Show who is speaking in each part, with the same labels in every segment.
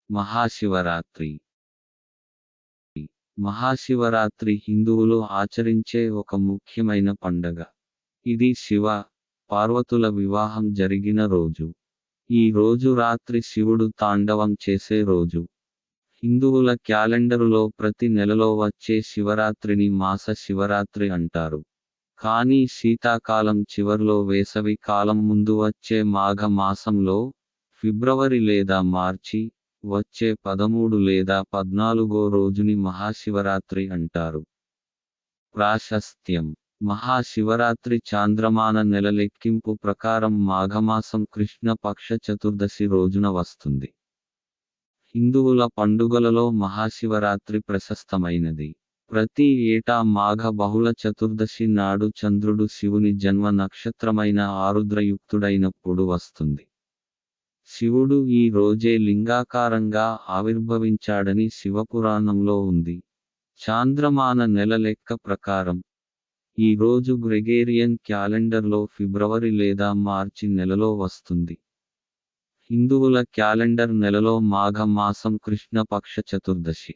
Speaker 1: మహాశివరాత్రి. మహాశివరాత్రి హిందువులు ఆచరించే ఒక ముఖ్యమైన పండగ. ఇది శివ, పార్వతుల వివాహం జరిగిన రోజు. ఈ రోజు రాత్రి శివుడు తాండవం చేసే రోజు. హిందువుల క్యాలెండరులో ప్రతి నెలలో వచ్చే శివరాత్రిని మాస శివరాత్రి అంటారు. కానీ శీతాకాలం చివర్లో వేసవి కాలం ముందు వచ్చే మాఘ మాసంలో, ఫిబ్రవరి లేదా మార్చి, వచ్చే 13 లేదా 14 రోజుని మహాశివరాత్రి అంటారు. ప్రాశస్త్యం. మహాశివరాత్రి చాంద్రమాన నెల లెక్కింపు ప్రకారం మాఘమాసం కృష్ణ పక్ష చతుర్దశి రోజున వస్తుంది. హిందువుల పండుగలలో మహాశివరాత్రి ప్రశస్తమైనది. ప్రతి ఏటా మాఘ బహుళ చతుర్దశి నాడు చంద్రుడు శివుని జన్మ నక్షత్రమైన ఆరుద్రయుక్తుడైనప్పుడు వస్తుంది. శివుడు ఈ రోజే లింగాకారంగా ఆవిర్భవించాడని శివపురాణంలో ఉంది. చాంద్రమాన నెల లెక్క ప్రకారం ఈ రోజు గ్రెగేరియన్ క్యాలెండర్లో ఫిబ్రవరి లేదా మార్చి నెలలో వస్తుంది. హిందువుల క్యాలెండర్ నెలలో మాఘ మాసం కృష్ణపక్ష చతుర్దశి.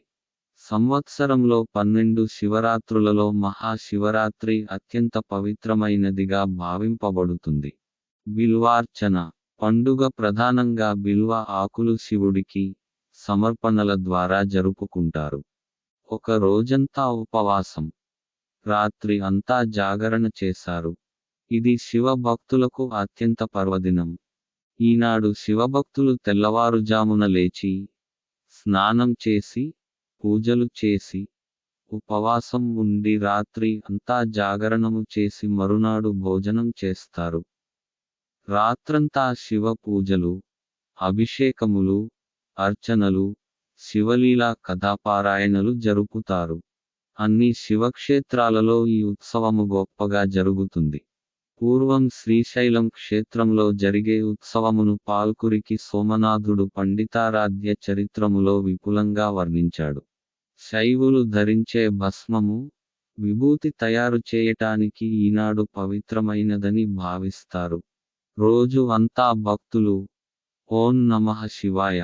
Speaker 1: సంవత్సరంలో 12 శివరాత్రులలో మహాశివరాత్రి అత్యంత పవిత్రమైనదిగా భావింపబడుతుంది. బిల్వార్చన. పండుగ ప్రధానంగా బిల్వ ఆకులు శివుడికి సమర్పణల ద్వారా జరుపుకుంటారు. ఒక రోజంతా ఉపవాసం, రాత్రి అంతా జాగరణ చేశారు. ఇది శివ భక్తులకు అత్యంత పర్వదినం. ఈనాడు శివభక్తులు తెల్లవారుజామున లేచి, స్నానం చేసి, పూజలు చేసి, ఉపవాసం ఉండి రాత్రి అంతా జాగరణము చేసి మరునాడు భోజనం చేస్తారు. రాత్రంతా శివ పూజలు, అభిషేకములు, అర్చనలు, శివలీలా కథాపారాయణలు జరుపుతారు. అన్ని శివక్షేత్రాలలో ఈ ఉత్సవము గొప్పగా జరుగుతుంది. పూర్వం శ్రీశైలం క్షేత్రంలో జరిగే ఉత్సవమును పాల్కురికి సోమనాథుడు పండితారాధ్య చరిత్రములో విపులంగా వర్ణించాడు. శైవులు ధరించే భస్మము, విభూతి తయారు చేయటానికి ఈనాడు పవిత్రమైనదని భావిస్తారు. రోజు అంతా భక్తులు ఓం నమః శివాయ,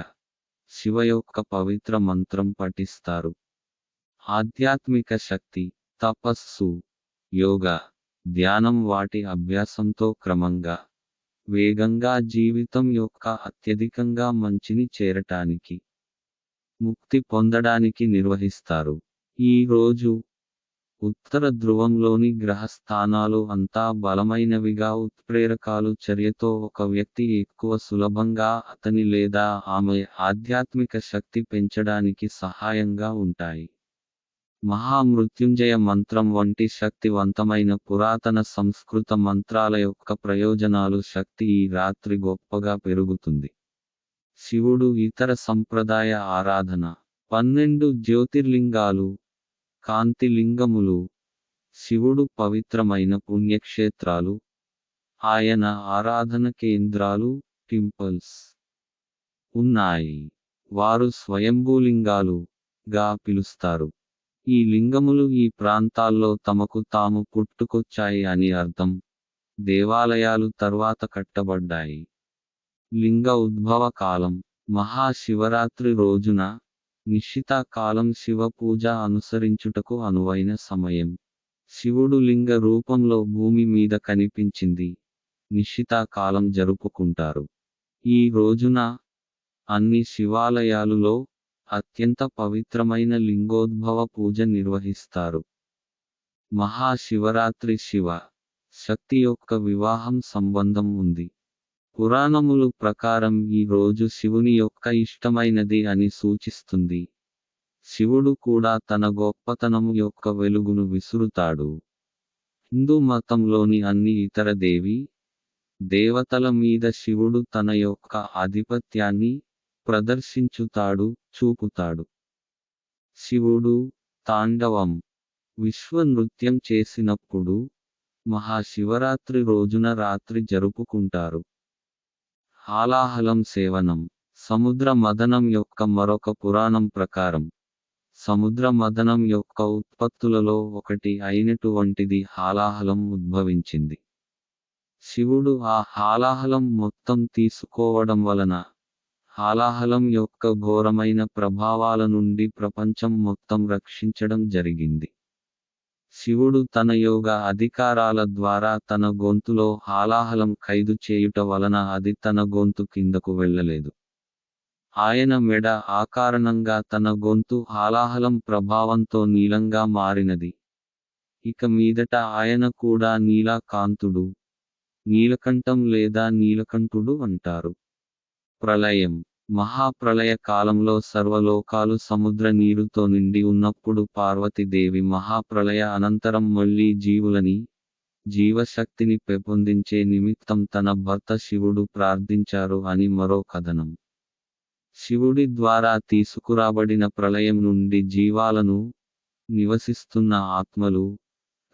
Speaker 1: శివ యొక్క పవిత్ర మంత్రం పఠిస్తారు. ఆధ్యాత్మిక శక్తి, తపస్సు, యోగా, ధ్యానం వాటి అభ్యాసంతో క్రమంగా, వేగంగా జీవితం యొక్క అత్యధికంగా మంచిని చేరటానికి, ముక్తి పొందడానికి నిర్వహిస్తారు. ఈ రోజు ఉత్తర ధ్రువంలోని గ్రహస్థానాలు అంతా బలమైనవిగా ఉత్ప్రేరకాలు చర్యతో ఒక వ్యక్తి ఎక్కువ సులభంగా అతని లేదా ఆమె ఆధ్యాత్మిక శక్తి పెంచడానికి సహాయంగా ఉంటాయి. మహామృత్యుంజయ మంత్రం వంటి శక్తివంతమైన పురాతన సంస్కృత మంత్రాల యొక్క ప్రయోజనాలు శక్తి ఈ రాత్రి గొప్పగా పెరుగుతుంది. శివుడు ఇతర సంప్రదాయ ఆరాధన. 12 జ్యోతిర్లింగాలు, కాంతి లింగములు, శివుడు పవిత్రమైన పుణ్యక్షేత్రాలు, ఆయన ఆరాధన కేంద్రాలు, టెంపుల్స్ ఉన్నాయి. వారు స్వయంభూలింగాలు గా పిలుస్తారు. ఈ లింగములు ఈ ప్రాంతాల్లో తమకు తాము పుట్టుకొచ్చాయి అని అర్థం. దేవాలయాలు తర్వాత కట్టబడ్డాయి. లింగ ఉద్భవ కాలం. మహాశివరాత్రి రోజున నిశిత కాలం శివ పూజ అనుసరించుటకు అనువైన సమయం. శివుడు లింగ రూపంలో భూమి మీద కనిపించింది. నిశిత కాలం జరుపుకుంటారు. ఈ రోజున అన్ని శివాలయాలులో అత్యంత పవిత్రమైన లింగోద్భవ పూజ నిర్వహిస్తారు. మహాశివరాత్రి శివ, శక్తి యొక్క వివాహం సంబంధం ఉంది. పురాణములు ప్రకారం ఈ రోజు శివుని యొక్క ఇష్టమైనది అని సూచిస్తుంది. శివుడు కూడా తన గొప్పతనము యొక్క వెలుగును విసురుతాడు. హిందూ మతంలోని అన్ని ఇతర దేవతల మీద శివుడు తన యొక్క ఆధిపత్యాన్ని ప్రదర్శించుతాడు, చూపుతాడు. శివుడు తాండవం, విశ్వ నృత్యం చేసినప్పుడు మహాశివరాత్రి రోజున రాత్రి జరుపుకుంటారు. హాలాహలం సేవనం. సముద్ర మథనం యొక్క మరొక పురాణం ప్రకారం సముద్ర మథనం యొక్క ఉత్పత్తులలో ఒకటి అయినటువంటిది హాలాహలం ఉద్భవించింది. శివుడు ఆ హాలాహలం మొత్తం తీసుకోవడం వలన హాలాహలం యొక్క ఘోరమైన ప్రభావాల నుండి ప్రపంచం మొత్తం రక్షించడం జరిగింది. శివుడు తన యోగ అధికారాల ద్వారా తన గొంతులో హాలాహలం ఖైదు చేయుట వలన అది తన గొంతు కిందకు వెళ్ళలేదు. ఆయన మెడ ఆ కారణంగా తన గొంతు హాలాహలం ప్రభావంతో నీలంగా మారినది. ఇక మీదట ఆయన కూడా నీలకాంతుడు, నీలకంఠం లేదా నీలకంఠుడు అంటారు. ప్రళయం. మహాప్రళయ కాలంలో సర్వలోకాలు సముద్ర నీరుతో నిండి ఉన్నప్పుడు పార్వతీదేవి మహాప్రళయ అనంతరం మళ్లీ జీవశక్తిని పెంపొందించే నిమిత్తం తన భర్త శివుడు ప్రార్థించారు అని మరో కథనం. శివుడి ద్వారా తీసుకురాబడిన ప్రళయం నుండి జీవాలను, నివసిస్తున్న ఆత్మలు,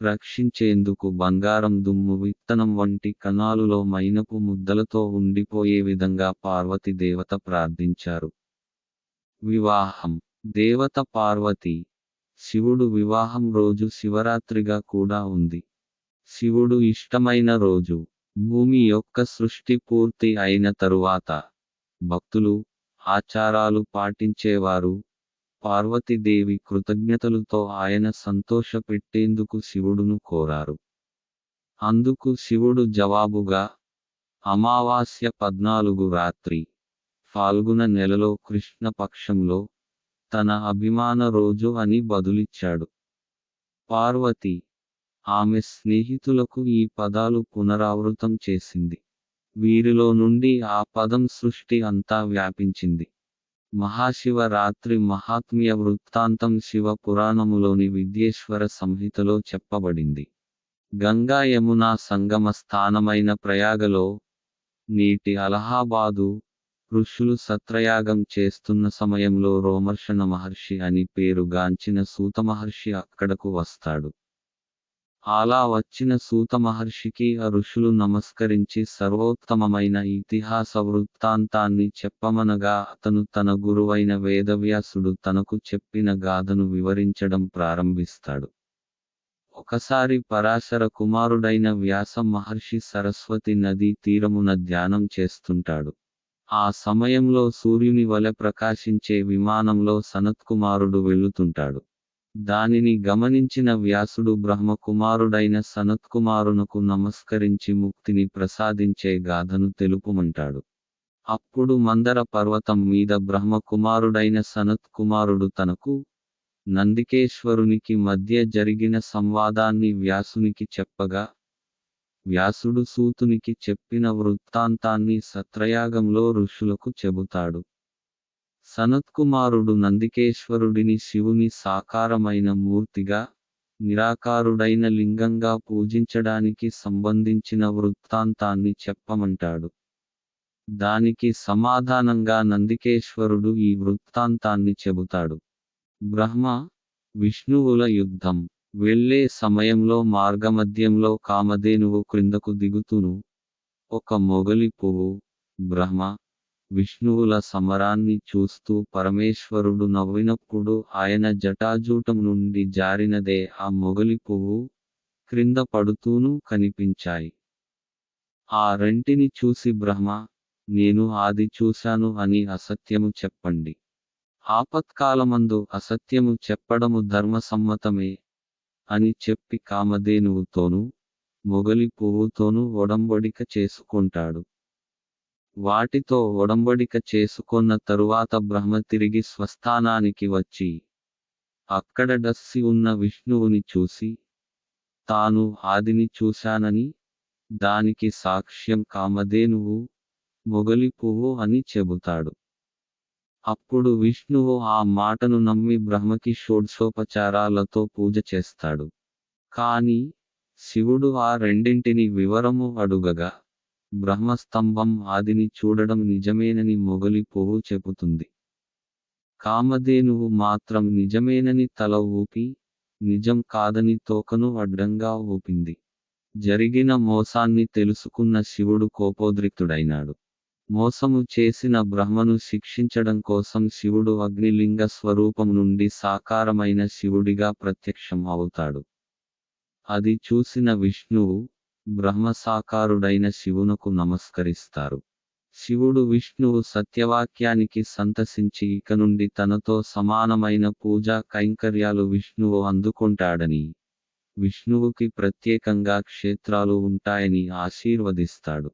Speaker 1: రక్షించేందుకు బంగారం దుమ్ము విత్తనం వంటి కణాలులో మైనపు ముద్దలతో ఉండిపోయే విధంగా పార్వతి దేవత ప్రార్థించారు. వివాహం. దేవత పార్వతి, శివుడు వివాహం రోజు శివరాత్రిగా కూడా ఉంది. శివుడు ఇష్టమైన రోజు. భూమి యొక్క సృష్టి పూర్తి అయిన తరువాత భక్తులు, ఆచారాలు పాటించేవారు పార్వతీదేవి కృతజ్ఞతలతో ఆయన సంతోషపెట్టేందుకు శివుడును కోరారు. అందుకు శివుడు జవాబుగా, అమావాస్య 14 రాత్రి, ఫాల్గుణ నెలలో కృష్ణ పక్షంలో, తన అభిమాన రోజు అని బదులిచ్చాడు. పార్వతి, ఆమె స్నేహితులకు ఈ పదాలు పునరావృతం చేసింది. వీరిలో నుండి ఆ పదం సృష్టి అంతా వ్యాపించింది. మహాశివ రాత్రి మహాత్మ్య వృత్తాంతం శివ పురాణములోని విద్యేశ్వర సంహితలో చెప్పబడింది. గంగా యమునా సంగమ స్థానమైన ప్రయాగలో, నేటి అలహాబాదు, ఋషులు సత్రయాగం చేస్తున్న సమయంలో రోమర్షణ మహర్షి అని పేరుగాంచిన సూతమహర్షి అక్కడకు వస్తాడు. అలా వచ్చిన సూతమహర్షికి ఆ ఋషులు నమస్కరించి సర్వోత్తమమైన ఇతిహాస వృత్తాంతాన్ని చెప్పమనగా అతను తన గురువైన వేదవ్యాసుడు తనకు చెప్పిన గాథను వివరించడం ప్రారంభిస్తాడు. ఒకసారి పరాశర కుమారుడైన వ్యాస మహర్షి సరస్వతి నదీ తీరమున ధ్యానం చేస్తుంటాడు. ఆ సమయంలో సూర్యుని వలె ప్రకాశించే విమానంలో సనత్కుమారుడు వెళుతుంటాడు. దానిని గమనించిన వ్యాసుడు బ్రహ్మకుమారుడైన సనత్కుమారునకు నమస్కరించి ముక్తిని ప్రసాదించే గాథను తెలుపుమంటాడు. అప్పుడు మందర పర్వతం మీద బ్రహ్మకుమారుడైన సనత్కుమారుడు తనకు, నందికేశ్వరునికి మధ్య జరిగిన సంవాదాన్ని వ్యాసునికి చెప్పగా, వ్యాసుడు సూతునికి చెప్పిన వృత్తాంతాన్ని సత్రయాగంలో ఋషులకు చెబుతాడు. సనత్కుమారుడు నందికేశ్వరుడిని శివుని సాకారమైన మూర్తిగా, నిరాకారుడైన లింగంగా పూజించడానికి సంబంధించిన వృత్తాంతాన్ని చెప్పమంటాడు. దానికి సమాధానంగా నందికేశ్వరుడు ఈ వృత్తాంతాన్ని చెబుతాడు. బ్రహ్మ, విష్ణువుల యుద్ధం. వెళ్ళే సమయంలో మార్గమధ్యంలో కామధేనువు క్రిందకు దిగుతూను, ఒక మొగలి పువ్వు, బ్రహ్మ, విష్ణువుల సమరాన్ని చూస్తూ పరమేశ్వరుడు నవ్వినప్పుడు ఆయన జటాజూటం నుండి జారినదే ఆ మొగలి పువ్వు, క్రింద పడుతూనూ కనిపించాయి. ఆ రెంటిని చూసి బ్రహ్మ, నేను ఆది చూశాను అని అసత్యము చెప్పండి. ఆపత్కాలమందు అసత్యము చెప్పడము ధర్మసమ్మతమే అని చెప్పి కామధేనువుతోనూ, మొగలి పువ్వుతోనూ ఒడంబడిక చేసుకుంటాడు. వాటితో ఒడంబడిక చేసుకొన్న తరువాత బ్రహ్మ తిరిగి స్వస్థానానికి వచ్చి, అక్కడ డస్సి ఉన్న విష్ణువుని చూసి, తాను ఆదిని చూశానని, దానికి సాక్ష్యం కామధేనువు, మొగలి పువ్వు అని చెబుతాడు. అప్పుడు విష్ణువు ఆ మాటను నమ్మి బ్రహ్మకి షోడ్శోపచారాలతో పూజ చేస్తాడు. కాని శివుడు ఆ రెండింటిని వివరము అడుగగా, బ్రహ్మస్తంభం ఆదిని చూడడం నిజమేనని మొగలి పువ్వు చెబుతుంది. కామధేనువు మాత్రం నిజమేనని తల ఊపి, నిజం కాదని తోకను అడ్డంగా ఊపింది. జరిగిన మోసాన్ని తెలుసుకున్న శివుడు కోపోద్రిక్తుడైనాడు. మోసము చేసిన బ్రహ్మను శిక్షించడం కోసం శివుడు అగ్నిలింగ స్వరూపం నుండి సాకారమైన శివుడిగా ప్రత్యక్షం అవుతాడు. అది చూసిన విష్ణువు, బ్రహ్మ సాకారుడైన శివునకు నమస్కరిస్తారు. శివుడు విష్ణువు సత్యవాక్యానికి సంతసించి ఇక నుండి తనతో సమానమైన పూజా కైంకర్యాలు విష్ణువు అందుకుంటాడని, విష్ణువుకి ప్రత్యేకంగా క్షేత్రాలు ఉంటాయని ఆశీర్వదిస్తాడు.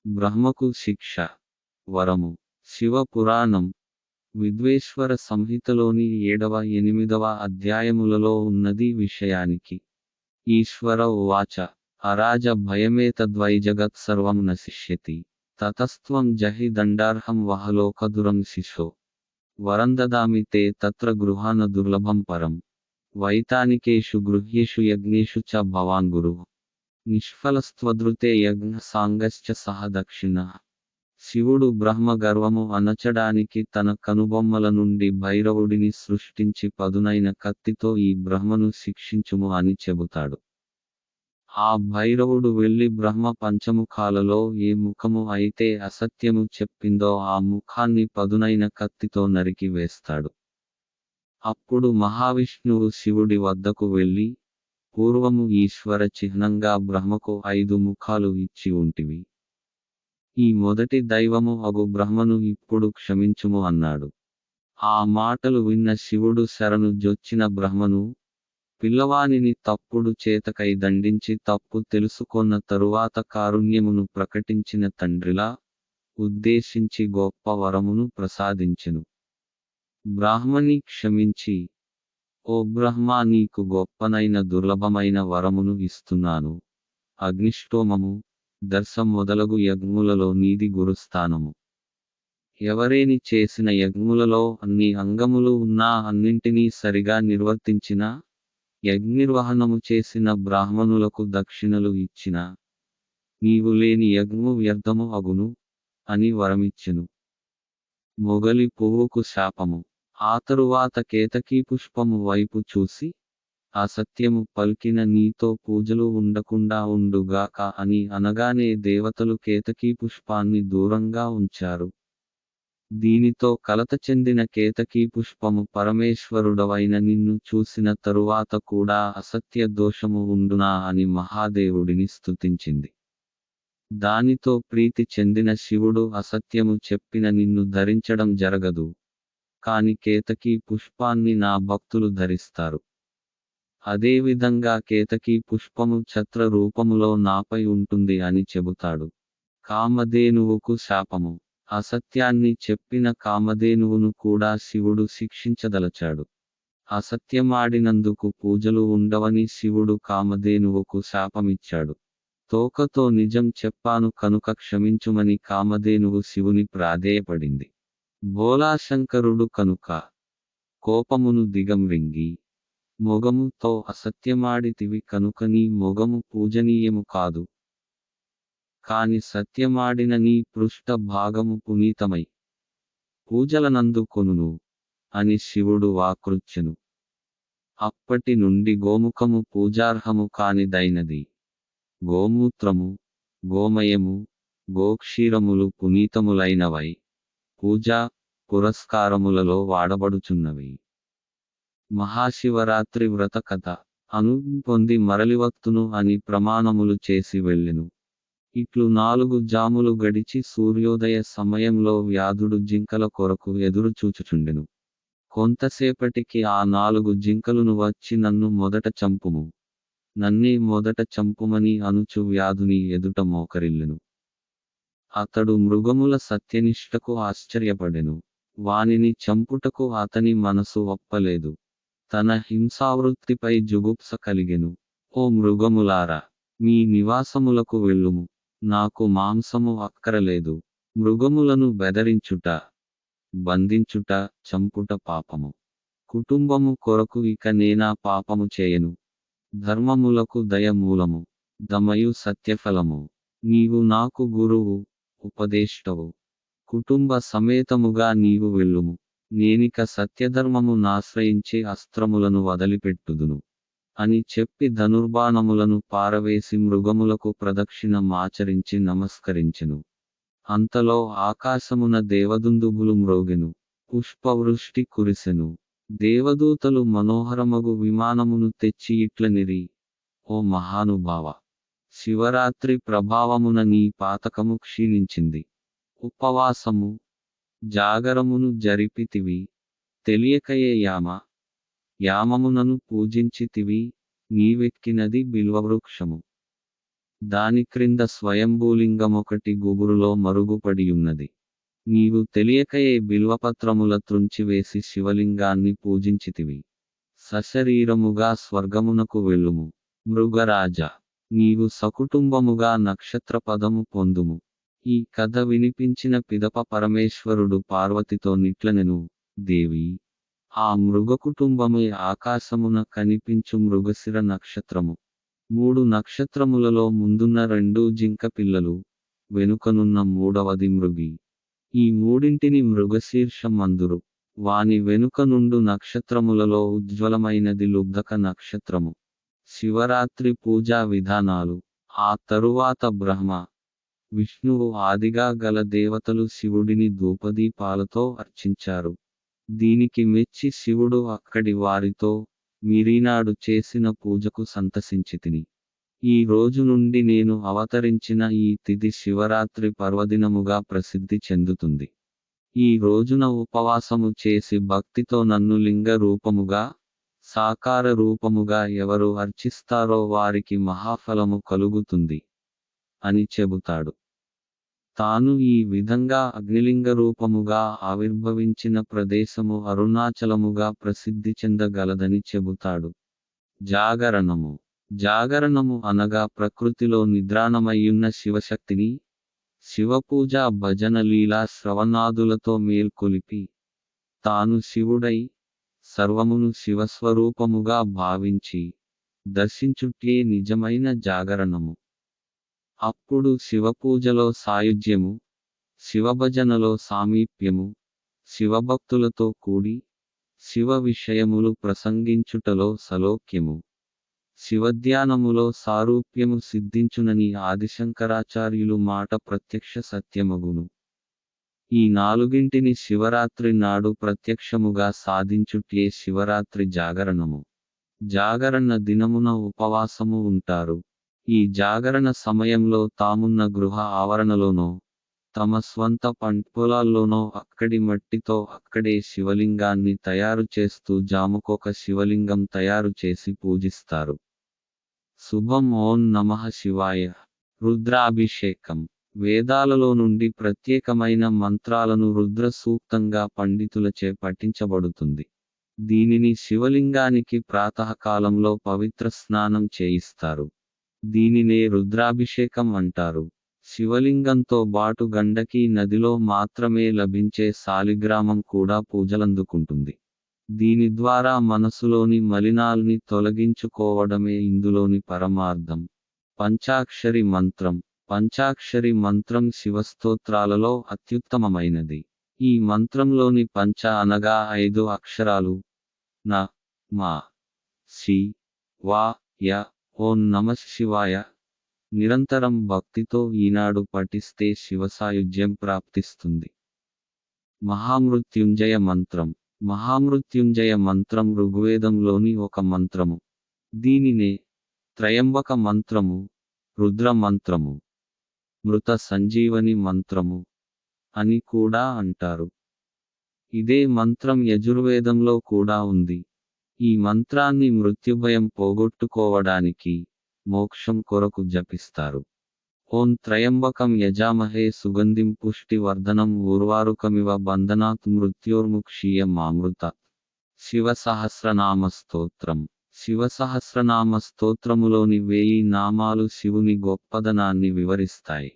Speaker 1: బ్రహ్మకు శిక్ష. వరము. శివ పురాణం విద్వేశ్వర సంహితలోని 7వ 8వ అధ్యాయములలో ఉన్నది విషయానికి. ఈశ్వర ఉవాచ అరాజ భయమేతద్వై జగత్సర్వం నశిష్యతి తతస్త్వం జహి దండార్హం వహలోకదురం శిశో వరందదామి తే తత్ర గృహాన దుర్లభం పరం వైతానికేషు గృహ్యేషు యజ్ఞేషు చ భవాన్ గురు నిష్ఫలస్త్వదృతే యజ్ఞ సాంగశ్చ సహ దక్షిణ. శివుడు బ్రహ్మ గర్వము అణచడానికి తన కనుబొమ్మల నుండి భైరవుడిని సృష్టించి పదునైన కత్తితో ఈ బ్రహ్మను శిక్షించుము అని చెబుతాడు. ఆ భైరవుడు వెళ్లి బ్రహ్మ పంచముఖాలలో ఏ ముఖము అయితే అసత్యము చెప్పిందో ఆ ముఖాన్ని పదునైన కత్తితో నరికి వేస్తాడు. అప్పుడు మహావిష్ణువు శివుడి వద్దకు వెళ్ళి, పూర్వము ఈశ్వర చిహ్నంగా బ్రహ్మకు 5 ముఖాలు ఇచ్చి ఉంటివి. ఈ మొదటి దైవము అగు బ్రహ్మను ఇప్పుడు క్షమించుము అన్నాడు. ఆ మాటలు విన్న శివుడు శరణు జొచ్చిన బ్రహ్మను, పిల్లవానిని తప్పుడు చేతకై దండించి తప్పు తెలుసుకొన్న తరువాత కారుణ్యమును ప్రకటించిన తండ్రిలా ఉద్దేశించి గొప్ప వరమును ప్రసాదించెను. బ్రాహ్మణి క్షమించి, ఓ బ్రహ్మా, నీకు గొప్పనైన దుర్లభమైన వరమును ఇస్తున్నాను. అగ్నిష్టోమము, దర్శం మొదలగు యజ్ఞములలో నీది గురుస్థానము. ఎవరేని చేసిన యజ్ఞములలో అన్ని అంగములు ఉన్నా అన్నింటినీ సరిగా నిర్వర్తించినా, యజ్ఞనిర్వహణము చేసిన బ్రాహ్మణులకు దక్షిణలు ఇచ్చినా, నీవు లేని యజ్ఞము వ్యర్థము అగును అని వరమిచ్చెను. మొగలి పువ్వుకు శాపము. ఆ తరువాత కేతకీ పుష్పము వైపు చూసి, అసత్యము పల్కిన నీతో పూజలు ఉండకుండా ఉండుగాక అని అనగానే దేవతలు కేతకీ పుష్పాన్ని దూరంగా ఉంచారు. దీనితో కలత చెందిన కేతకీ పుష్పము పరమేశ్వరుడవైన నిన్ను చూసిన తరువాత కూడా అసత్య దోషము ఉండునా అని మహాదేవుడిని స్తుతించింది. దానితో ప్రీతి చెందిన శివుడు అసత్యము చెప్పిన నిన్ను ధరించడం జరగదు, కాని కేతకీ పుష్పాన్ని నా భక్తులు ధరిస్తారు. అదేవిధంగా కేతకీ పుష్పము ఛత్ర రూపములో నాపై ఉంటుంది అని చెబుతాడు. కామధేనువుకు శాపము. అసత్యాన్ని చెప్పిన కామధేనువును కూడా శివుడు శిక్షించదలచాడు. అసత్యమాడినందుకు పూజలు ఉండవని శివుడు కామధేనువుకు శాపమిచ్చాడు. తోకతో నిజం చెప్పాను కనుక క్షమించుమని కామధేనువు శివుని ప్రాధేయపడింది. భోళాశంకరుడు కనుక కోపమును దిగమ్రింగి, మొగముతో అసత్యమాడితివి కనుక నీ మొగము పూజనీయము కాదు, కాని సత్యమాడిన నీ పృష్ఠ భాగము పునీతమై పూజలనందు కొనును అని శివుడు వాకృచ్చెను. అప్పటి నుండి గోముఖము పూజార్హము కానిదైనది. గోమూత్రము, గోమయము, గోక్షీరములు పునీతములైనవై పూజా పురస్కారములలో వాడబడుచున్నవి. మహాశివరాత్రి వ్రత కథ. పొంది మరలివత్తును అని ప్రమాణములు చేసి వెళ్ళెను. ఇట్లు 4 జాములు గడిచి సూర్యోదయ సమయంలో వ్యాధుడు జింకల కొరకు ఎదురుచూచుచుండెను. కొంతసేపటికి ఆ 4 జింకలును వచ్చి నన్ను మొదట చంపుము, నన్నే మొదట చంపుమని అనుచు వ్యాధుని ఎదుట మోకరిల్లెను. అతడు మృగముల సత్యనిష్టకు ఆశ్చర్యపడెను. వానిని చంపుటకు అతని మనసు ఒప్పలేదు. తన హింసావృత్తిపై జుగుప్స కలిగెను. ఓ మృగములారా, మీ నివాసములకు వెళ్ళుము, నాకు మాంసము అక్కరలేదు. మృగములను బెదరించుట, బంధించుట, చంపుట పాపము. కుటుంబము కొరకు ఇక నేనా పాపము చేయను. ధర్మములకు దయ మూలము, దమయు సత్యఫలము. నీవు నాకు గురువు, ఉపదేష్టవు. కుటుంబ సమేతముగా నీవు వెళ్ళుము. నేనిక సత్యధర్మము నాశ్రయించి అస్త్రములను వదిలిపెట్టుదును అని చెప్పి ధనుర్బాణములను పారవేసి మృగములకు ప్రదక్షిణం ఆచరించి నమస్కరించెను. అంతలో ఆకాశమున దేవదుందుభులు మ్రోగెను. పుష్పవృష్టి కురిసెను. దేవదూతలు మనోహరమగు విమానమును తెచ్చి ఇట్లనిరి, ఓ మహానుభావ, శివరాత్రి ప్రభావమున నీ పాతకము క్షీణించింది. ఉపవాసము జాగరమును జరిపితివి తెలియకయే యామమునను పూజించితివి నీవెక్కినది బిల్వవృక్షము దాని క్రింద స్వయంభూలింగమొకటి గుబురులో మరుగుపడియున్నది నీవు తెలియకయే బిల్వపత్రముల త్రుంచివేసి శివలింగాన్ని పూజించితివి సశరీరముగా స్వర్గమునకు వెళ్ళుము మృగరాజ నీవు సకుటుంబముగా నక్షత్రపదము పొందుము ఈ కథ వినిపించిన పిదప పరమేశ్వరుడు పార్వతితో నిట్లనెను దేవి ఆ మృగకుటుంబమే ఆకాశమున కనిపించు మృగశిర నక్షత్రము 3 నక్షత్రములలో ముందున్న 2 జింక పిల్లలు వెనుకనున్న మూడవది మృగి ఈ మూడింటిని మృగశీర్షం అందురు వాని వెనుక నుండు నక్షత్రములలో ఉజ్వలమైనది లుబ్ధక నక్షత్రము శివరాత్రి పూజా విధానాలు ఆ తరువాత బ్రహ్మ విష్ణువు ఆదిగా గల దేవతలు శివుడిని ధూపదీపాలతో అర్చించారు దీనికి మెచ్చి శివుడు అక్కడి వారితో మీరీనాడు చేసిన పూజకు సంతసించితిని ఈ రోజు నుండి నేను అవతరించిన ఈ తిథి శివరాత్రి పర్వదినముగా ప్రసిద్ధి చెందుతుంది ఈ రోజున ఉపవాసము చేసి భక్తితో నన్ను లింగ రూపముగా సాకార రూపముగా ఎవరు అర్చిస్తారో వారికి మహాఫలము కలుగుతుంది అని చెబుతాడు తాను ఈ విధంగా అగ్నిలింగ రూపముగా ఆవిర్భవించిన ప్రదేశము అరుణాచలముగా ప్రసిద్ధి చెందగలదని చెబుతాడు జాగరణము అనగా ప్రకృతిలో నిద్రాణమయ్యున్న శివశక్తిని శివపూజ భజన లీలా శ్రవణాదులతో మేల్కొలిపి తాను శివుడై సర్వమును శివస్వరూపముగా భావించి దర్శించుటే నిజమైన జాగరణము అప్పుడు శివపూజలో సాయుజ్యము శివభజనలో సామీప్యము శివభక్తులతో కూడి శివ విషయములు ప్రసంగించుటలో సలోక్యము శివధ్యానములో సారూప్యము సిద్ధించునని ఆదిశంకరాచార్యులు మాట ప్రత్యక్ష సత్యమగును ఈ నాలుగింటిని శివరాత్రి నాడు ప్రత్యక్షముగా సాధించుటే శివరాత్రి జాగరణము జాగరణ దినమున ఉపవాసము ఉంటారు ఈ జాగరణ సమయంలో తామున్న గృహ ఆవరణలోనో తమ స్వంత పంటపొలాల్లోనో అక్కడి మట్టితో అక్కడే శివలింగాన్ని తయారు చేస్తూ జాముకొక శివలింగం తయారు చేసి పూజిస్తారు శుభం ఓం నమః శివాయ రుద్రాభిషేకం వేదాలలో నుండి ప్రత్యేకమైన మంత్రాలను రుద్ర సూక్తంగా పండితులచే పఠించబడుతుంది దీనిని శివలింగానికి ప్రాతకాలంలో పవిత్ర స్నానం చేయిస్తారు దీనినే రుద్రాభిషేకం అంటారు శివలింగంతో బాటు గండకీ నదిలో మాత్రమే లభించే సాలిగ్రామం కూడా పూజలందుకుంటుంది దీని ద్వారా మనసులోని మలినాల్ని తొలగించుకోవడమే ఇందులోని పరమార్థం పంచాక్షరి మంత్రం శివస్తోత్రాలలో అత్యుత్తమమైనది ఈ మంత్రంలోని పంచ అనగా 5 అక్షరాలు న మా శి వా య ఓం నమః శివాయ నిరంతరం భక్తితో ఈనాడు పఠిస్తే శివసాయుజ్యం ప్రాప్తిస్తుంది మహామృత్యుంజయ మంత్రం ఋగ్వేదంలోని ఒక మంత్రము దీనినే త్రయంబక మంత్రము రుద్ర మంత్రము మృత సంజీవని మంత్రము అని కూడా అంటారు ఇదే మంత్రం యజుర్వేదంలో కూడా ఉంది ఈ మంత్రాన్ని మృత్యుభయం పోగొట్టుకోవడానికి మోక్షం కొరకు జపిస్తారు ఓం త్రయంబకం యజామహే సుగంధిం పుష్టి వర్ధనం ఊర్వారుకమివ బంధనాత్ మృత్యోర్ముక్షీయ మామృతాత్ శివసహస్రనామ స్తోత్రములోని 1000 నామాలు శివుని గొప్పదనాన్ని వివరిస్తాయి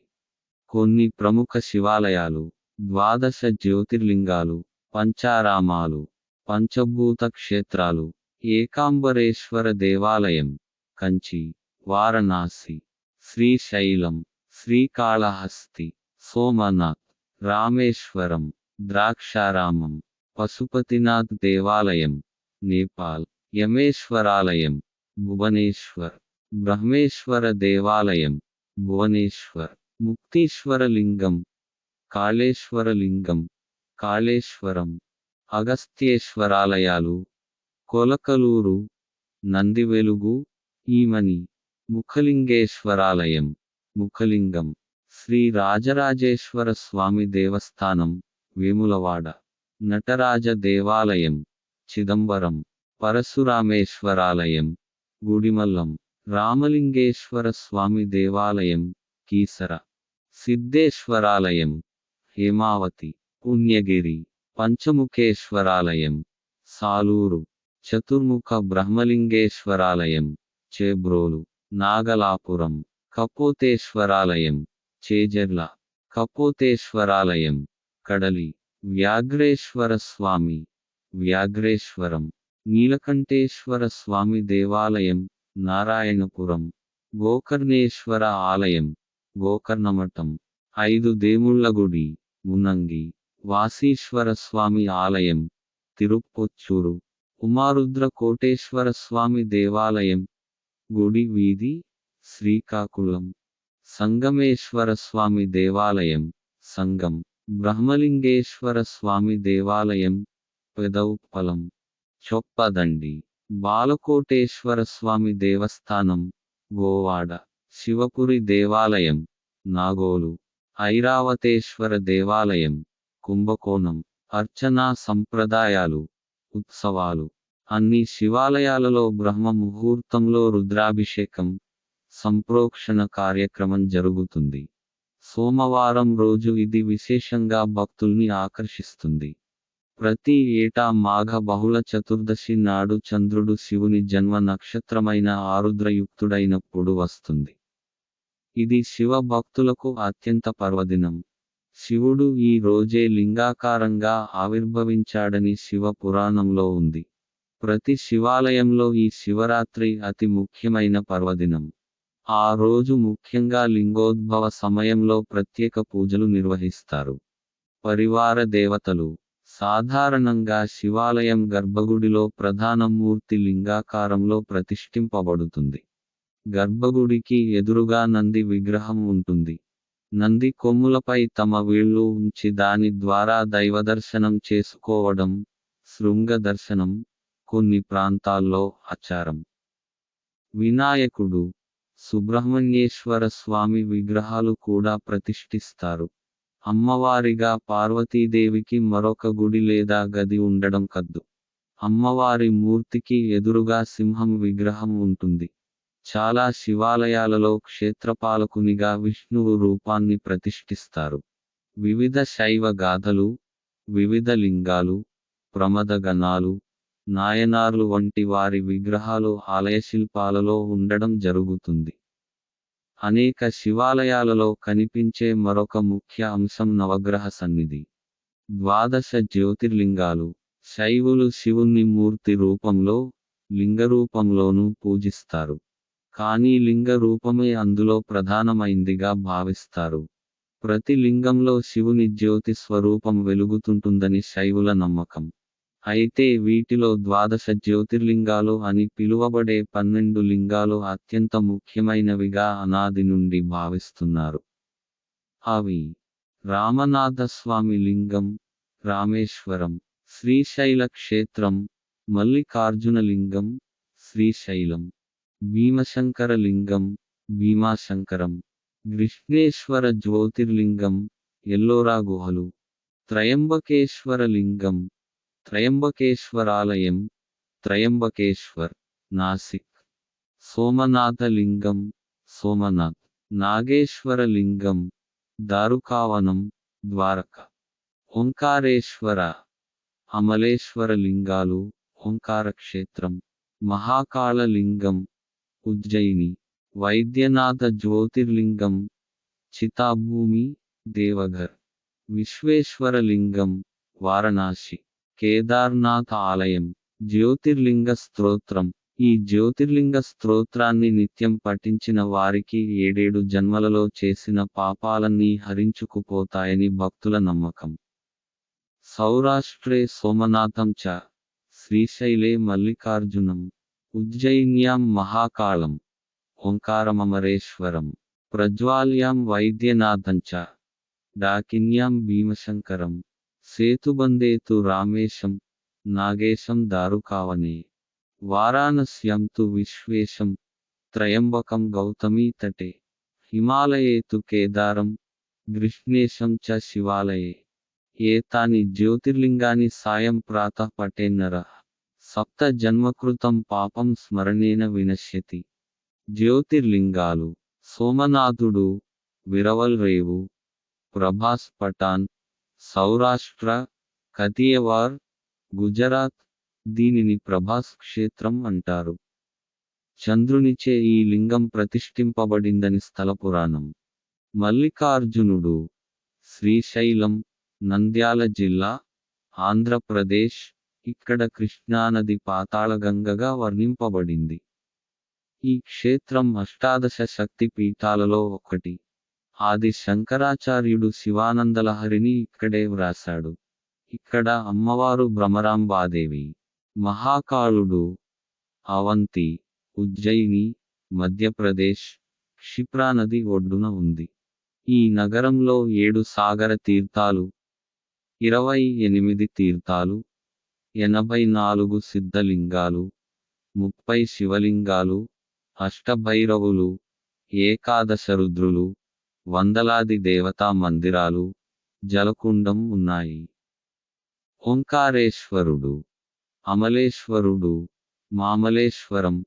Speaker 1: కొన్ని ప్రముఖ శివాలయాలు 12 జ్యోతిర్లింగాలు పంచారామాలు పంచభూత క్షేత్రాలు ఏకాంబరేశ్వర దేవాలయం కంచి వారణాసి శ్రీశైలం శ్రీకాళహస్తి సోమనాథ్ రామేశ్వరం ద్రాక్షారామం పశుపతినాథ్ దేవాలయం నేపాల్ యమేశ్వరాలయం భువనేశ్వర్ బ్రహ్మేశ్వర దేవాలయం భువనేశ్వర్ ముక్తీశ్వరలింగం కాళేశ్వరలింగం కాళేశ్వరం అగస్త్యేశ్వరాలయాలు కొలకలూరు నందివెలుగు ఈమని ముఖలింగేశ్వరాలయం ముఖలింగం శ్రీ రాజరాజేశ్వర స్వామి దేవస్థానం వేములవాడ. నటరాజ దేవాలయం చిదంబరం. పరశురామేశ్వరాలయం గుడిమల్లం. రామలింగేశ్వర స్వామి దేవాలయం కీసర. సిద్ధేశ్వరాలయం హేమావతి. పుణ్యగిరి. పంచముఖేశ్వరాలయం సాలూరు. చతుర్ముఖ బ్రహ్మలింగేశ్వరాలయం చేబ్రోలు. నాగలాపురం. కపోతేశ్వరాలయం చేజర్ల. కపోతేశ్వరాలయం కడలి. వ్యాఘ్రేశ్వర స్వామి వ్యాఘ్రేశ్వరం. నీలకంఠేశ్వర స్వామి దేవాలయం నారాయణపురం. గోకర్ణేశ్వర ఆలయం గోకర్ణమఠం. 5 దేముళ్ళ గుడి మునంగి. వాసీశ్వర స్వామి ఆలయం తిరుప్పొచ్చూరు. ఉమారుద్ర కోటేశ్వర స్వామి దేవాలయం గుడి వీధి శ్రీకాకుళం. సంగమేశ్వర స్వామి దేవాలయం సంగం. బ్రహ్మలింగేశ్వర స్వామి దేవాలయం పెదవుప్పలం. చొప్పదండి. బాలకోటేశ్వర స్వామి దేవస్థానం గోవాడ. శివపురి దేవాలయం నాగోలు. ఐరావతేశ్వర దేవాలయం కుంభకోణం. అర్చనా సంప్రదాయాలు ఉత్సవాలు. అన్ని శివాలయాలలో బ్రహ్మ ముహూర్తంలో రుద్రాభిషేకం సంప్రోక్షణ కార్యక్రమం జరుగుతుంది. సోమవారం రోజు ఇది విశేషంగా భక్తుల్ని ఆకర్షిస్తుంది. ప్రతి ఏటా మాఘ బహుళ చతుర్దశి నాడు చంద్రుడు శివుని జన్మ నక్షత్రమైన ఆరుద్రయుక్తుడైనప్పుడు వస్తుంది. ఇది శివ భక్తులకు అత్యంత పర్వదినం. శివుడు ఈ రోజే లింగాకారంగా ఆవిర్భవించాడని శివ పురాణంలో ఉంది. ప్రతి శివాలయంలో ఈ శివరాత్రి అతి ముఖ్యమైన పర్వదినం. ఆ రోజు ముఖ్యంగా లింగోద్భవ సమయంలో ప్రత్యేక పూజలు నిర్వహిస్తారు. పరివార దేవతలు. సాధారణంగా శివాలయం గర్భగుడిలో ప్రధాన మూర్తి లింగాకారంలో ప్రతిష్ఠింపబడుతుంది. గర్భగుడికి ఎదురుగా నంది విగ్రహం ఉంటుంది. నంది కొమ్ములపై తమ వీళ్ళు ఉంచి దాని ద్వారా దైవదర్శనం చేసుకోవడం శృంగ దర్శనం కొన్ని ప్రాంతాల్లో ఆచారం. వినాయకుడు సుబ్రహ్మణ్యేశ్వర స్వామి విగ్రహాలు కూడా ప్రతిష్ఠిస్తారు. అమ్మవారిగా పార్వతీదేవికి మరొక గుడి లేదా గది ఉండడం కద్దు. అమ్మవారి మూర్తికి ఎదురుగా సింహం విగ్రహం ఉంటుంది. చాలా శివాలయాలలో క్షేత్రపాలకునిగా విష్ణువు రూపాన్ని ప్రతిష్ఠిస్తారు. వివిధ శైవ గాథలు, వివిధ లింగాలు, ప్రమదగణాలు, నాయనార్లు వంటి వారి విగ్రహాలు ఆలయశిల్పాలలో ఉండడం జరుగుతుంది. అనేక శివాలయాలలో కనిపించే మరొక ముఖ్య అంశం నవగ్రహ సన్నిధి. 12 జ్యోతిర్లింగాలు. శైవులు శివుణ్ణి మూర్తి రూపంలో, లింగరూపంలోనూ పూజిస్తారు. కానీ లింగ రూపమే అందులో ప్రధానమైందిగా భావిస్తారు. ప్రతి లింగంలో శివుని జ్యోతి స్వరూపం వెలుగుతుంటుందని శైవుల నమ్మకం. అయితే వీటిలో 12 జ్యోతిర్లింగాలు అని పిలువబడే 12 లింగాలు అత్యంత ముఖ్యమైనవిగా అనాది నుండి భావిస్తున్నారు. అవి రామనాథస్వామి లింగం రామేశ్వరం, శ్రీశైల క్షేత్రం, మల్లికార్జున లింగం శ్రీశైలం, భీమశంకర లింగం భీమాశంకరం, కృష్ణేశ్వర జ్యోతిర్లింగం ఎల్లోరా గుహలు, త్రయంబకేశ్వర లింగం త్రయంబకేశ్వరాలయం త్రయంబకేశ్వర్ నాసిక్, సోమనాథ లింగం సోమనాథ్, నాగేశ్వర లింగం దారుకావనం ద్వారక, ఓంకారేశ్వర అమలేశ్వర లింగాలు ఓంకార క్షేత్రం, మహాకాళ లింగం ఉజ్జయిని, వైద్యనాథ జ్యోతిర్లింగం చితాభూమి దేవఘర్, విశ్వేశ్వర లింగం వారణాసి, కేదార్నాథ ఆలయం. జ్యోతిర్లింగ స్తోత్రం. ఈ జ్యోతిర్లింగ స్తోత్రాన్ని నిత్యం పఠించిన వారికి 7 జన్మలలో చేసిన పాపాలన్నీ హరించుకుపోతాయని భక్తుల నమ్మకం. సౌరాష్ట్రే సోమనాథం చ శ్రీశైలే మల్లికార్జునం, ఉజ్జయిన్యాం మహాకాళం, ఓంకారమమరేశ్వరం, ప్రజ్వాల్యాం వైద్యనాథం చ డాకిన్యాం భీమశంకరం, సేతుబందేతు రామేశం నాగేశం దారుకావనే, వారాణస్యాం తు విశ్వేశం త్రయంబకం గౌతమీ తటే, హిమాలయేతు కేదారం గృహ్ణేశం చ శివాలయే ఏతాని జ్యోతిర్లింగాని సాయం ప్రాతః పఠే నరః సప్త జన్మకృతం పాపం స్మరణేన వినశ్యతి. జ్యోతిర్లింగాలు: సోమనాథుడు, విరవల్ రేవు, ప్రభాస్ పటాన్, సౌరాష్ట్ర, కతియవార్, గుజరాత్. దీనిని ప్రభాస్ క్షేత్రం అంటారు. చంద్రునిచే ఈ లింగం ప్రతిష్ఠింపబడిందని స్థలపురాణం. మల్లికార్జునుడు: శ్రీశైలం, నంద్యాల జిల్లా, ఆంధ్రప్రదేశ్. ఇక్కడ కృష్ణానది పాతాళగంగగా వర్ణింపబడింది. ఈ క్షేత్రం అష్టాదశ శక్తి పీఠాలలో ఒకటి. ఆది శంకరాచార్యుడు శివానందలహరిని ఇక్కడే వ్రాశాడు. ఇక్కడ అమ్మవారు భ్రమరాంబాదేవి. మహాకాళుడు: అవంతి, ఉజ్జయిని, మధ్యప్రదేశ్, క్షిప్రానది ఒడ్డున ఉంది. ఈ నగరంలో 7 సాగర తీర్థాలు, 28 తీర్థాలు, 84 సిద్ధలింగాలు, 30 శివలింగాలు, అష్టభైరవులు, ఏకాదశరుద్రులు, వందలాది దేవతా మందిరాలు, జలకుండం ఉన్నాయి. ఓంకారేశ్వరుడు: అమలేశ్వరుడు, మామలేశ్వరం,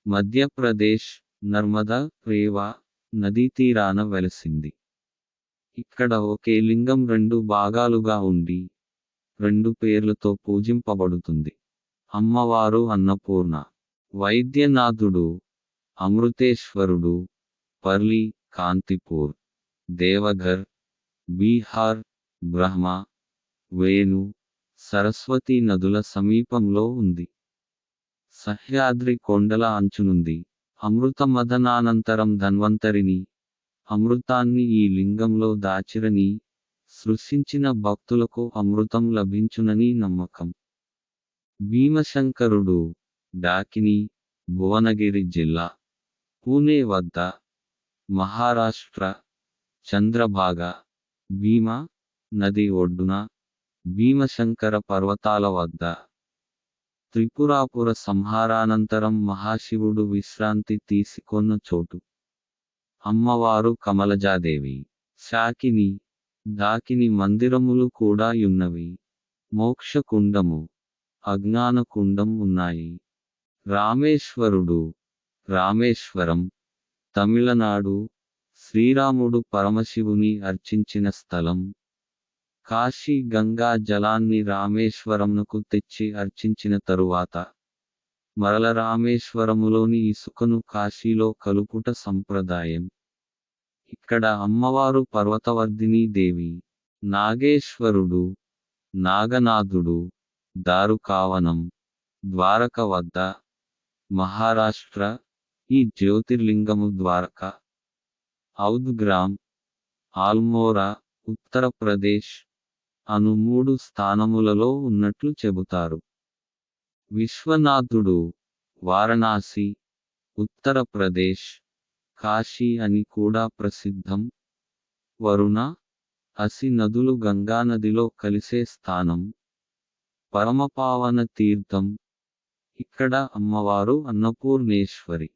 Speaker 1: మధ్యప్రదేశ్, నర్మదా, రేవా నదీతీరాన వెలసింది. ఇక్కడ ఒకే లింగం 2 భాగాలుగా ఉండి 2 పేర్లతో పూజింపబడుతుంది. అమ్మవారు అన్నపూర్ణ. వైద్యనాథుడు: అమృతేశ్వరుడు, పర్లి, కాంతిపూర్, దేవఘర్, బీహార్. బ్రహ్మ, వేణు, సరస్వతి నదుల సమీపంలో ఉంది. సహ్యాద్రి కొండల అంచునుంది. అమృతమథనానంతరం ధన్వంతరిని, అమృతాన్ని ఈ లింగంలో దాచిరని, సృష్టించిన భక్తులకు అమృతం లభించునని నమ్మకం. భీమశంకరుడు: డాకిని, భువనగిరి జిల్లా, పూణే వద్ద, మహారాష్ట్ర. చంద్రభాగ: భీమా నది ఒడ్డున, భీమశంకర పర్వతాల వద్ద. త్రిపురాపుర సంహారానంతరం మహాశివుడు విశ్రాంతి తీసుకొన్న చోటు. అమ్మవారు కమలజాదేవి. శాకిని, డాకిని మందిరములు కూడా యున్నవి. మోక్షకుండము, అజ్ఞానకుండం ఉన్నాయి. రామేశ్వరుడు: రామేశ్వరం, తమిళనాడు. శ్రీరాముడు పరమశివుని అర్చించిన స్థలం. కాశీ గంగా జలాన్ని రామేశ్వరంనకు తెచ్చి అర్చించిన తరువాత మరల రామేశ్వరములోని ఇసుకను కాశీలో కలుపుట సంప్రదాయం. ఇక్కడ అమ్మవారు పర్వతవర్ధిని దేవి. నాగేశ్వరుడు: నాగనాథుడు, దారుకావనం, ద్వారక వద్ద, మహారాష్ట్ర. ఈ జ్యోతిర్లింగము ద్వారక, ఔద్గ్రామ్, ఆల్మోరా, ఉత్తరప్రదేశ్ అను 3 స్థానములలో ఉన్నట్లు చెబుతారు. విశ్వనాథుడు: వారణాసి, ఉత్తరప్రదేశ్. కాశీ అని కూడా ప్రసిద్ధం. వరుణ, అసి నదులు గంగానదిలో కలిసే స్థానం. పరమపావన తీర్థం. ఇక్కడ అమ్మవారు అన్నపూర్ణేశ్వరి.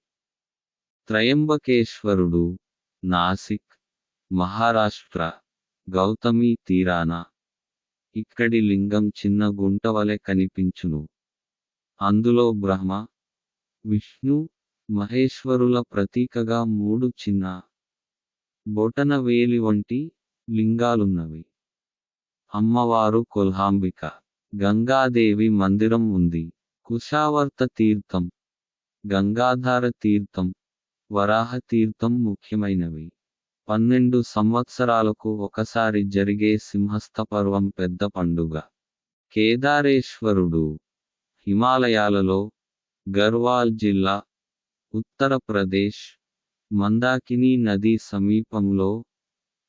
Speaker 1: త్రయంబకేశ్వరుడు: నాసిక్, మహారాష్ట్ర, గౌతమీ తీరాన. ఇక్కడి లింగం చిన్న గుంటవలె కనిపించును. అందులో బ్రహ్మ, విష్ణు, మహేశ్వరుల ప్రతీకగా 3 చిన్న బొటనవేలి వంటి లింగాలున్నవి. అమ్మవారు కొల్హాంబిక. గంగాదేవి మందిరం ఉంది. కుశావర్త తీర్థం, గంగాధార తీర్థం, వరాహ తీర్థం ముఖ్యమైనవి. 12 సంవత్సరాలకు ఒకసారి జరిగే సింహస్థపర్వం పెద్ద పండుగ. కేదారేశ్వరుడు: హిమాలయాలలో, గర్వాల్ జిల్లా, ఉత్తరప్రదేశ్. మందాకిని నదీ సమీపంలో.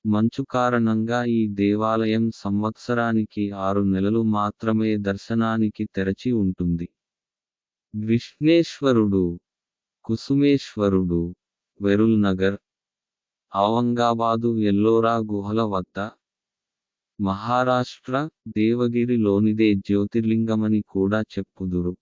Speaker 1: మంచు కారణంగా ఈ దేవాలయం సంవత్సరానికి 6 నెలలు మాత్రమే దర్శనానికి తెరచి ఉంటుంది. కృష్ణేశ్వరుడు: కుసుమేశ్వరుడు, వెరుల్ నగర్, ఔరంగాబాదు ఎల్లోరా గుహల వద్ద, మహారాష్ట్ర. దేవగిరిలోనిదే జ్యోతిర్లింగమని కూడా చెప్పుదురు.